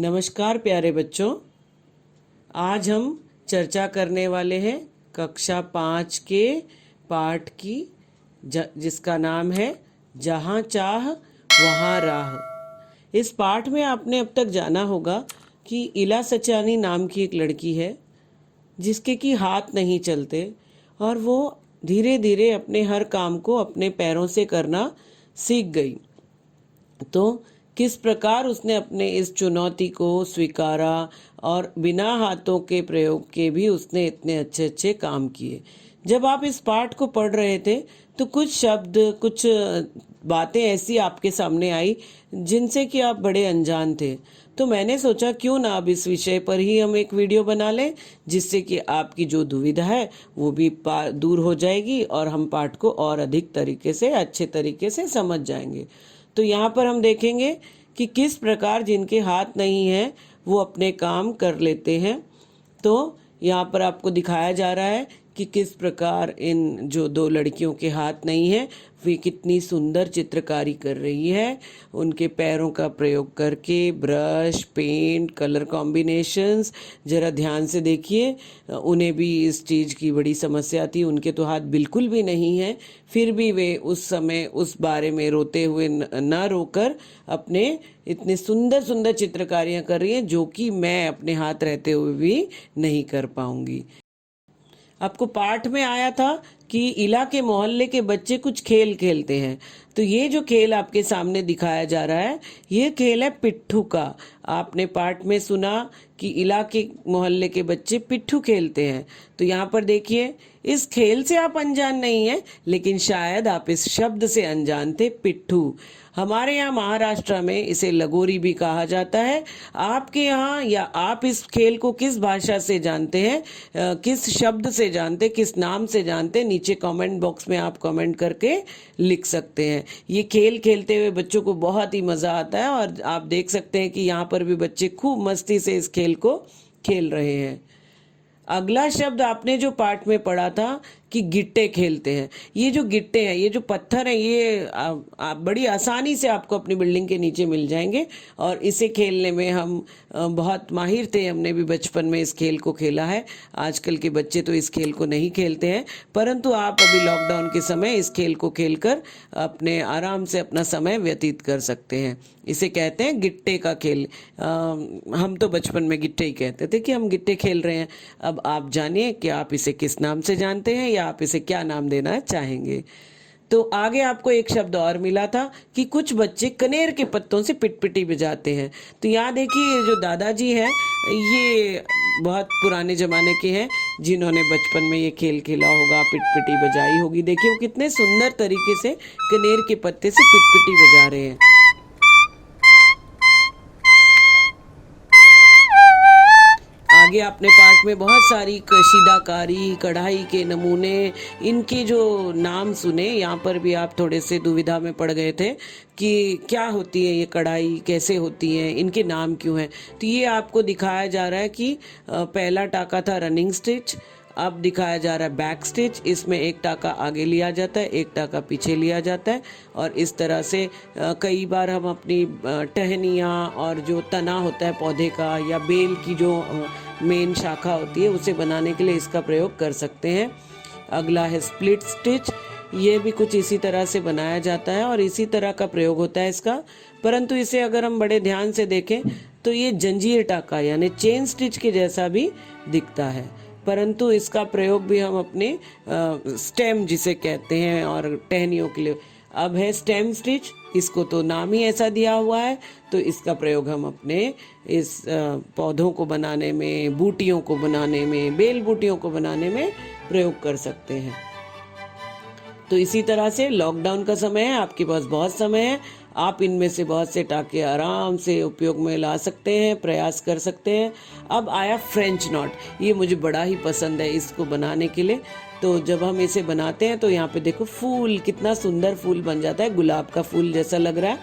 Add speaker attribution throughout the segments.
Speaker 1: नमस्कार प्यारे बच्चों, आज हम चर्चा करने वाले हैं कक्षा 5 के पाठ की जिसका नाम है जहाँ चाह वहाँ राह। इस पाठ में आपने अब तक जाना होगा कि इला सचानी नाम की एक लड़की है जिसके कि हाथ नहीं चलते और वो धीरे धीरे अपने हर काम को अपने पैरों से करना सीख गई। तो किस प्रकार उसने अपने इस चुनौती को स्वीकारा और बिना हाथों के प्रयोग के भी उसने इतने अच्छे अच्छे काम किए। जब आप इस पाठ को पढ़ रहे थे तो कुछ शब्द, कुछ बातें ऐसी आपके सामने आई जिनसे कि आप बड़े अनजान थे। तो मैंने सोचा क्यों ना अब इस विषय पर ही हम एक वीडियो बना लें, जिससे कि आपकी जो दुविधा है वो भी दूर हो जाएगी और हम पाठ को और अधिक तरीके से, अच्छे तरीके से समझ जाएंगे। तो यहाँ पर हम देखेंगे कि किस प्रकार जिनके हाथ नहीं हैं वो अपने काम कर लेते हैं। तो यहाँ पर आपको दिखाया जा रहा है कि किस प्रकार इन जो दो लड़कियों के हाथ नहीं है वे कितनी सुंदर चित्रकारी कर रही है। उनके पैरों का प्रयोग करके ब्रश, पेंट, कलर कॉम्बिनेशंस, ज़रा ध्यान से देखिए। उन्हें भी इस चीज़ की बड़ी समस्या थी, उनके तो हाथ बिल्कुल भी नहीं हैं, फिर भी वे उस समय उस बारे में रोते हुए न रोकर अपने इतने सुंदर सुंदर चित्रकारियाँ कर रही हैं जो कि मैं अपने हाथ रहते हुए भी नहीं कर पाऊँगी। आपको पाठ में आया था कि इला के मोहल्ले के बच्चे कुछ खेल खेलते हैं। तो ये जो खेल आपके सामने दिखाया जा रहा है ये खेल है पिट्ठू का। आपने पाठ में सुना कि इला के मोहल्ले के बच्चे पिट्ठू खेलते हैं। तो यहाँ पर देखिए, इस खेल से आप अनजान नहीं हैं, लेकिन शायद आप इस शब्द से अनजान थे, पिट्ठू। हमारे यहाँ महाराष्ट्र में इसे लगोरी भी कहा जाता है। आपके यहाँ या आप इस खेल को किस भाषा से जानते हैं, किस शब्द से जानते, किस नाम से जानते, नीचे कमेंट बॉक्स में आप कमेंट करके लिख सकते हैं। ये खेल खेलते हुए बच्चों को बहुत ही मज़ा आता है और आप देख सकते हैं कि यहाँ पर भी बच्चे खूब मस्ती से इस खेल को खेल रहे हैं। अगला शब्द आपने जो पाठ में पढ़ा था कि गिट्टे खेलते हैं। ये जो गिट्टे हैं, ये जो पत्थर हैं, ये बड़ी आसानी से आपको अपनी बिल्डिंग के नीचे मिल जाएंगे और इसे खेलने में हम बहुत माहिर थे। हमने भी बचपन में इस खेल को खेला है। आजकल के बच्चे तो इस खेल को नहीं खेलते हैं, परंतु आप अभी लॉकडाउन के समय इस खेल को खेलकर अपने आराम से अपना समय व्यतीत कर सकते हैं। इसे कहते हैं गिट्टे का खेल। हम तो बचपन में गिट्टे ही कहते थे कि हम गिट्टे खेल रहे हैं। अब आप जानिए कि आप इसे किस नाम से जानते हैं या आप इसे क्या नाम देना चाहेंगे। तो आगे आपको एक शब्द और मिला था कि कुछ बच्चे कनेर के पत्तों से पिटपिटी बजाते हैं। तो यहाँ देखिए, ये जो दादाजी हैं ये बहुत पुराने ज़माने के हैं, जिन्होंने बचपन में ये खेल खेला होगा, पिटपिटी बजाई होगी। देखिए वो कितने सुंदर तरीके से कनेर के पत्ते से पिटपिटी बजा रहे हैं। आगे आपने पाठ में बहुत सारी कशीदाकारी, कढ़ाई के नमूने, इनके जो नाम सुने। यहाँ पर भी आप थोड़े से दुविधा में पड़ गए थे कि क्या होती है ये कढ़ाई, कैसे होती है, इनके नाम क्यों हैं। तो ये आपको दिखाया जा रहा है कि पहला टाका था रनिंग स्टिच, अब दिखाया जा रहा है बैक स्टिच। इसमें एक टाका आगे लिया जाता है, एक टाका पीछे लिया जाता है और इस तरह से कई बार हम अपनी टहनियाँ और जो तना होता है पौधे का या बेल की जो मेन शाखा होती है उसे बनाने के लिए इसका प्रयोग कर सकते हैं। अगला है स्प्लिट स्टिच। ये भी कुछ इसी तरह से बनाया जाता है और इसी तरह का प्रयोग होता है इसका, परंतु इसे अगर हम बड़े ध्यान से देखें तो ये जंजीर टाका यानी चेन स्टिच के जैसा भी दिखता है, परंतु इसका प्रयोग भी हम अपने स्टेम जिसे कहते हैं और टहनियों के लिए। अब है स्टेम स्टिच, इसको तो नाम ही ऐसा दिया हुआ है, तो इसका प्रयोग हम अपने इस पौधों को बनाने में, बूटियों को बनाने में, बेल बूटियों को बनाने में प्रयोग कर सकते हैं। तो इसी तरह से लॉकडाउन का समय है, आपके पास बहुत समय है, आप इनमें से बहुत से टाके आराम से उपयोग में ला सकते हैं, प्रयास कर सकते हैं। अब आया फ्रेंच नॉट। ये मुझे बड़ा ही पसंद है इसको बनाने के लिए। तो जब हम इसे बनाते हैं तो यहाँ पे देखो फूल, कितना सुंदर फूल बन जाता है, गुलाब का फूल जैसा लग रहा है।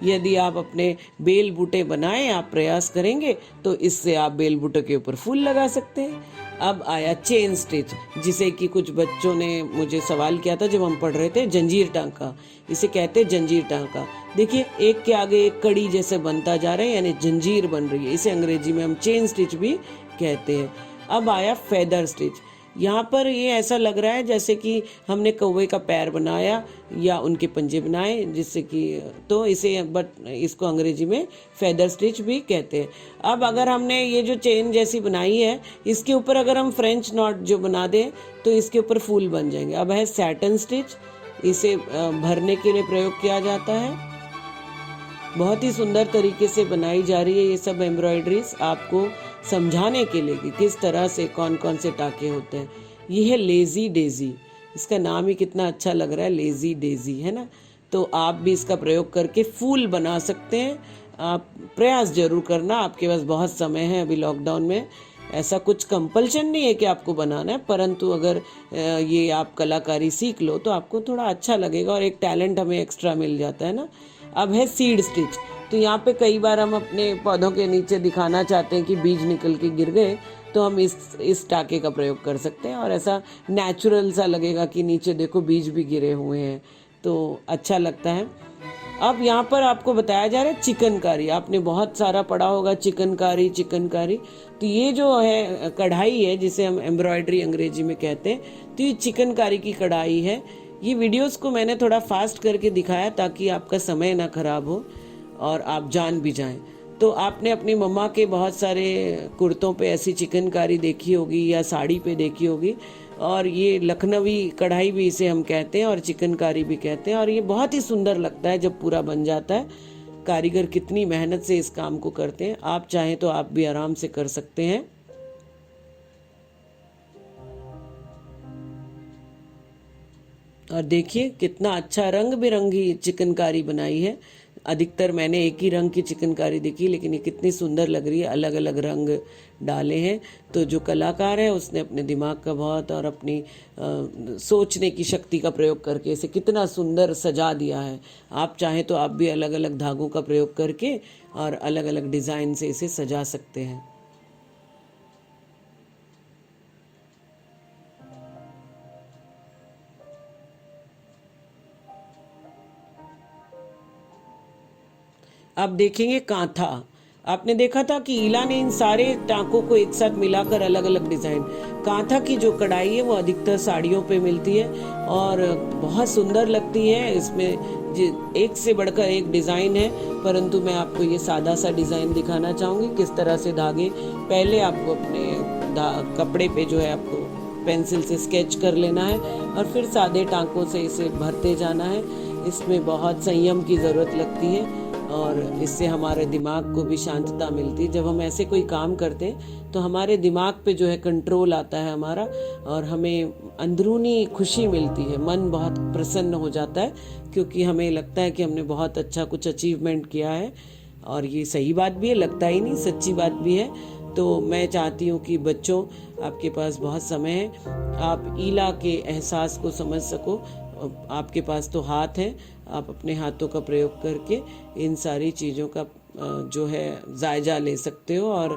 Speaker 1: यदि आप अपने बेल बूटे बनाएं, आप प्रयास करेंगे तो इससे आप बेल बूटे के ऊपर फूल लगा सकते हैं। अब आया चेन स्टिच, जिसे कि कुछ बच्चों ने मुझे सवाल किया था जब हम पढ़ रहे थे, जंजीर टांका, इसे कहते हैं जंजीर टांका। देखिए एक के आगे एक कड़ी जैसे बनता जा रहा है, यानी जंजीर बन रही है, इसे अंग्रेजी में हम चेन स्टिच भी कहते हैं। अब आया फेदर स्टिच। यहाँ पर ये ऐसा लग रहा है जैसे कि हमने कौवे का पैर बनाया या उनके पंजे बनाए, जिससे कि तो इसे इसको अंग्रेजी में फेदर स्टिच भी कहते हैं। अब अगर हमने ये जो चेन जैसी बनाई है, इसके ऊपर अगर हम फ्रेंच नॉट जो बना दें तो इसके ऊपर फूल बन जाएंगे। अब है सैटन स्टिच, इसे भरने के लिए प्रयोग किया जाता है। बहुत ही सुंदर तरीके से बनाई जा रही है ये सब एम्ब्रॉयडरीज, आपको समझाने के लिए कि किस तरह से कौन कौन से टाके होते हैं। ये है लेजी डेजी, इसका नाम ही कितना अच्छा लग रहा है, लेजी डेजी, है ना। तो आप भी इसका प्रयोग करके फूल बना सकते हैं। आप प्रयास जरूर करना, आपके पास बहुत समय है अभी लॉकडाउन में। ऐसा कुछ कंपल्शन नहीं है कि आपको बनाना है, परंतु अगर ये आप कलाकारी सीख लो तो आपको थोड़ा अच्छा लगेगा और एक टैलेंट हमें एक्स्ट्रा मिल जाता है ना। अब है सीड स्टिच। तो यहाँ पे कई बार हम अपने पौधों के नीचे दिखाना चाहते हैं कि बीज निकल के गिर गए, तो हम इस टाके का प्रयोग कर सकते हैं और ऐसा नेचुरल सा लगेगा कि नीचे देखो बीज भी गिरे हुए हैं, तो अच्छा लगता है। अब यहाँ पर आपको बताया जा रहा है चिकनकारी। आपने बहुत सारा पढ़ा होगा चिकनकारी चिकनकारी। तो ये जो है कढ़ाई है, जिसे हम एम्ब्रॉयडरी अंग्रेजी में कहते हैं, तो ये चिकनकारी की कढ़ाई है। ये वीडियोस को मैंने थोड़ा फास्ट करके दिखाया ताकि आपका समय ना खराब हो और आप जान भी जाएं। तो आपने अपनी मम्मा के बहुत सारे कुर्तों पे ऐसी चिकनकारी देखी होगी या साड़ी पे देखी होगी, और ये लखनवी कढ़ाई भी इसे हम कहते हैं और चिकनकारी भी कहते हैं। और ये बहुत ही सुंदर लगता है जब पूरा बन जाता है। कारीगर कितनी मेहनत से इस काम को करते हैं, आप चाहें तो आप भी आराम से कर सकते हैं। और देखिए कितना अच्छा रंग बिरंगी चिकनकारी बनाई है। अधिकतर मैंने एक ही रंग की चिकनकारी देखी, लेकिन ये कितनी सुंदर लग रही है, अलग अलग रंग डाले हैं। तो जो कलाकार है उसने अपने दिमाग का बहुत और अपनी सोचने की शक्ति का प्रयोग करके इसे कितना सुंदर सजा दिया है। आप चाहें तो आप भी अलग अलग धागों का प्रयोग करके और अलग अलग डिज़ाइन से इसे सजा सकते हैं। अब देखेंगे कांथा। आपने देखा था कि ईला ने इन सारे टांकों को एक साथ मिलाकर अलग अलग डिजाइन। कांथा की जो कढ़ाई है वो अधिकतर साड़ियों पे मिलती है और बहुत सुंदर लगती है। इसमें एक से बढ़कर एक डिजाइन है, परंतु मैं आपको ये सादा सा डिजाइन दिखाना चाहूंगी। किस तरह से धागे, पहले आपको अपने कपड़े पे जो है आपको पेंसिल से स्केच कर लेना है और फिर सादे टांकों से इसे भरते जाना है। इसमें बहुत संयम की ज़रूरत लगती है और इससे हमारे दिमाग को भी शांतता मिलती है। जब हम ऐसे कोई काम करते हैं तो हमारे दिमाग पे जो है कंट्रोल आता है हमारा, और हमें अंदरूनी खुशी मिलती है, मन बहुत प्रसन्न हो जाता है, क्योंकि हमें लगता है कि हमने बहुत अच्छा कुछ अचीवमेंट किया है। और ये सही बात भी है, लगता ही नहीं, सच्ची बात भी है। तो मैं चाहती हूँ कि बच्चों, आपके पास बहुत समय है, आप ईला के एहसास को समझ सको। आपके पास तो हाथ है, आप अपने हाथों का प्रयोग करके इन सारी चीज़ों का जो है जायजा ले सकते हो और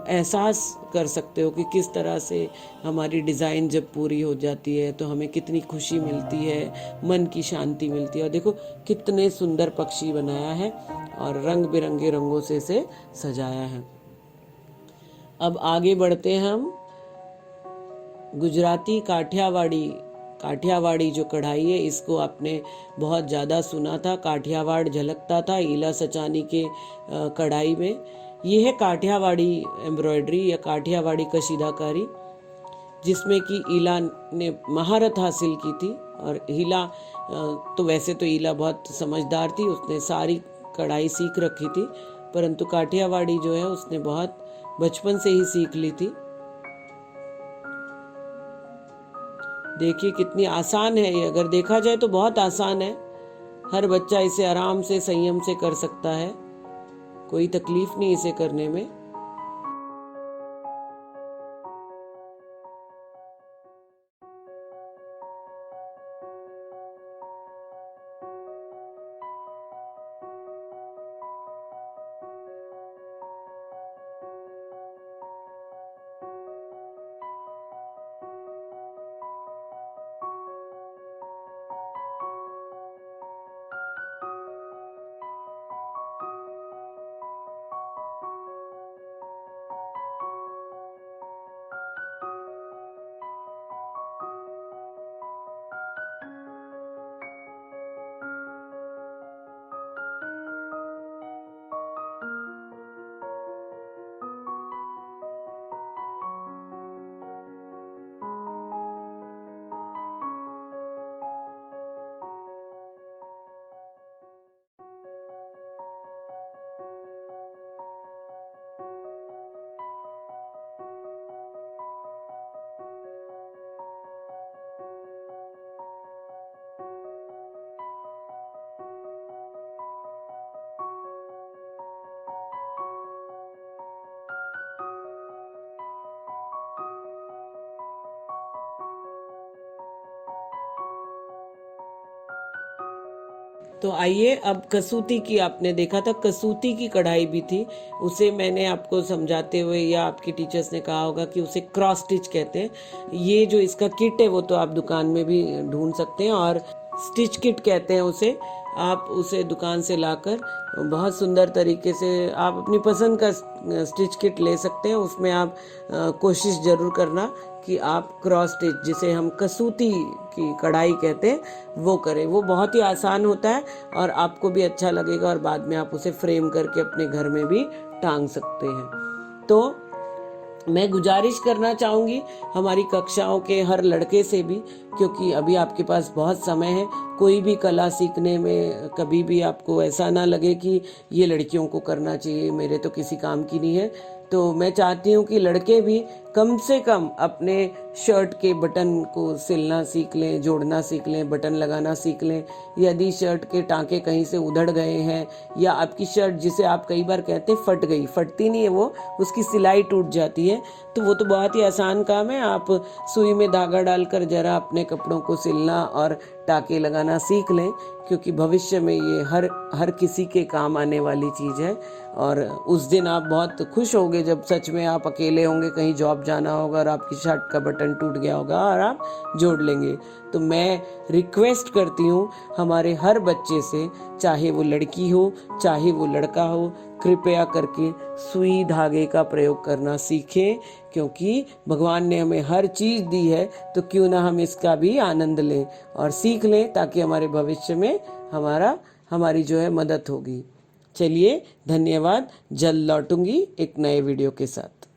Speaker 1: एहसास कर सकते हो कि किस तरह से हमारी डिज़ाइन जब पूरी हो जाती है तो हमें कितनी खुशी मिलती है, मन की शांति मिलती है। और देखो कितने सुंदर पक्षी बनाया है और रंग बिरंगे रंगों से इसे सजाया है। अब आगे बढ़ते हैं हम। गुजराती काठियावाड़ी, काठियावाड़ी जो कढ़ाई है, इसको आपने बहुत ज़्यादा सुना था, काठियावाड़ झलकता था ईला सचानी के कढ़ाई में। ये है काठियावाड़ी एम्ब्रॉयडरी या काठियावाड़ी कशीदाकारी, जिसमें कि ईला ने महारत हासिल की थी। और ईला तो वैसे तो ईला बहुत समझदार थी, उसने सारी कढ़ाई सीख रखी थी, परंतु काठियावाड़ी जो है उसने बहुत बचपन से ही सीख ली थी। देखिए कितनी आसान है ये, अगर देखा जाए तो बहुत आसान है। हर बच्चा इसे आराम से संयम से कर सकता है, कोई तकलीफ नहीं इसे करने में। तो आइए, अब कसूती की आपने देखा था, कसूती की कढ़ाई भी थी, उसे मैंने आपको समझाते हुए या आपकी टीचर्स ने कहा होगा कि उसे क्रॉस स्टिच कहते हैं। ये जो इसका किट है वो तो आप दुकान में भी ढूंढ सकते हैं, और स्टिच किट कहते हैं उसे। आप उसे दुकान से लाकर बहुत सुंदर तरीके से आप अपनी पसंद का स्टिच किट ले सकते हैं। उसमें आप कोशिश ज़रूर करना कि आप क्रॉस स्टिच, जिसे हम कसूती की कढ़ाई कहते हैं, वो करें। वो बहुत ही आसान होता है और आपको भी अच्छा लगेगा, और बाद में आप उसे फ्रेम करके अपने घर में भी टांग सकते हैं। तो मैं गुजारिश करना चाहूँगी हमारी कक्षाओं के हर लड़के से भी, क्योंकि अभी आपके पास बहुत समय है। कोई भी कला सीखने में कभी भी आपको ऐसा ना लगे कि ये लड़कियों को करना चाहिए, मेरे तो किसी काम की नहीं है। तो मैं चाहती हूँ कि लड़के भी कम से कम अपने शर्ट के बटन को सिलना सीख लें, जोड़ना सीख लें, बटन लगाना सीख लें। यदि शर्ट के टाँके कहीं से उधड़ गए हैं, या आपकी शर्ट जिसे आप कई बार कहते हैं फट गई, फटती नहीं है वो, उसकी सिलाई टूट जाती है, तो वो तो बहुत ही आसान काम है। आप सुई में धागा डालकर जरा अपने कपड़ों को सिलना और टाँके लगाना सीख लें, क्योंकि भविष्य में ये हर किसी के काम आने वाली चीज़ है। और उस दिन आप बहुत खुश होंगे जब सच में आप अकेले होंगे, कहीं जॉब जाना होगा और आपकी शर्ट का बटन टूट गया होगा और आप जोड़ लेंगे। तो मैं रिक्वेस्ट करती हूँ हमारे हर बच्चे से, चाहे वो लड़की हो चाहे वो लड़का हो, कृपया करके सुई धागे का प्रयोग करना सीखें, क्योंकि भगवान ने हमें हर चीज़ दी है, तो क्यों ना हम इसका भी आनंद लें और सीख लें, ताकि हमारे भविष्य में हमारी जो है मदद होगी। चलिए, धन्यवाद। जल्द लौटूंगी एक नए वीडियो के साथ।